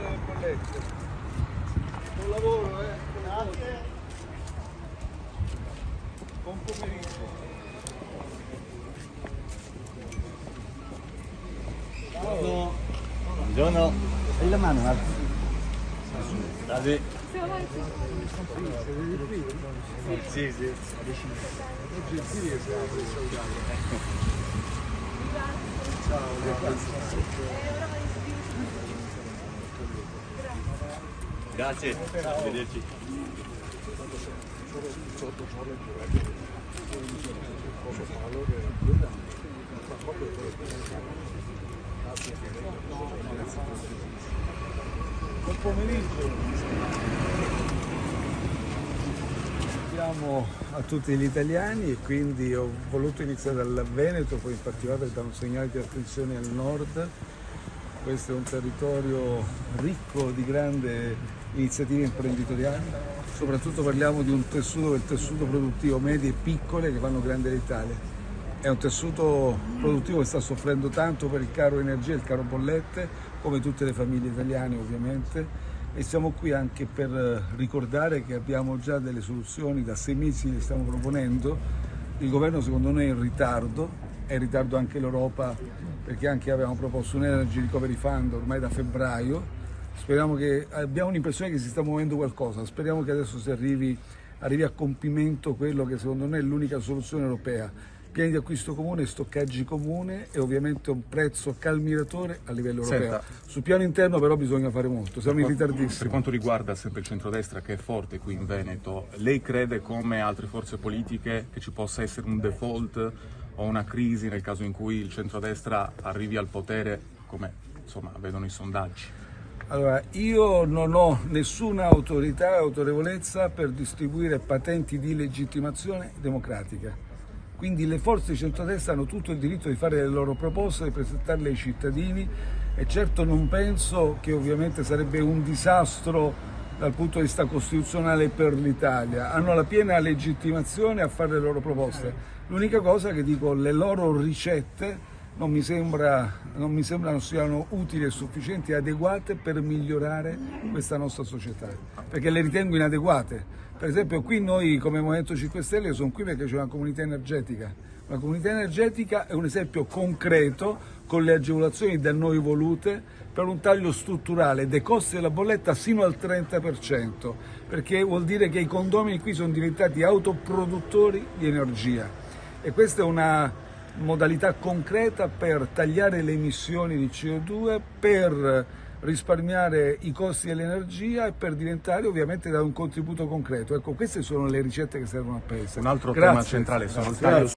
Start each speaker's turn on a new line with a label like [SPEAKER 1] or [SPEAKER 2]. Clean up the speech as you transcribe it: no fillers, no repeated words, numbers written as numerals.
[SPEAKER 1] le bollette. Buon lavoro, Grazie. Buon pomeriggio.
[SPEAKER 2] Buongiorno. Buongiorno. E la mano, Marco? Salve. Sì, sì. Grazie, arrivederci.
[SPEAKER 1] Buon pomeriggio. Siamo a tutti gli italiani e quindi ho voluto iniziare dal Veneto, poi in particolare da un segnale di attenzione al nord. Questo è un territorio ricco di grandi iniziative imprenditoriali, soprattutto parliamo di un tessuto, il tessuto produttivo medie e piccole che fanno grande l'Italia. È un tessuto produttivo che sta soffrendo tanto per il caro energia e il caro bollette, come tutte le famiglie italiane ovviamente, e siamo qui anche per ricordare che abbiamo già delle soluzioni, da 6 mesi le stiamo proponendo. Il governo secondo noi è in ritardo anche l'Europa, perché anche avevamo proposto un Energy Recovery Fund ormai da febbraio. Abbiamo l'impressione che si sta muovendo qualcosa, speriamo che adesso arrivi a compimento quello che secondo noi è l'unica soluzione europea. Piani di acquisto comune, stoccaggi comune e ovviamente un prezzo calmiratore a livello europeo. Sul piano interno però bisogna fare molto, siamo in ritardissimo.
[SPEAKER 3] Per quanto riguarda sempre il centrodestra che è forte qui in Veneto, lei crede come altre forze politiche che ci possa essere un default o una crisi nel caso in cui il centrodestra arrivi al potere come insomma vedono i sondaggi?
[SPEAKER 1] Allora, io non ho nessuna autorità e autorevolezza per distribuire patenti di legittimazione democratica. Quindi le forze di centrodestra hanno tutto il diritto di fare le loro proposte, di presentarle ai cittadini e certo non penso che ovviamente sarebbe un disastro dal punto di vista costituzionale per l'Italia. Hanno la piena legittimazione a fare le loro proposte. L'unica cosa che dico, le loro ricette non mi sembrano siano utili e sufficienti e adeguate per migliorare questa nostra società, perché le ritengo inadeguate. Per esempio qui noi come Movimento 5 Stelle sono qui perché c'è una comunità energetica. La comunità energetica è un esempio concreto con le agevolazioni da noi volute per un taglio strutturale dei costi della bolletta sino al 30%, perché vuol dire che i condomini qui sono diventati autoproduttori di energia e questa è una modalità concreta per tagliare le emissioni di CO2, per risparmiare i costi dell'energia e per diventare ovviamente da un contributo concreto. Ecco, queste sono le ricette che servono al Paese.
[SPEAKER 3] Un altro tema centrale sono il taglio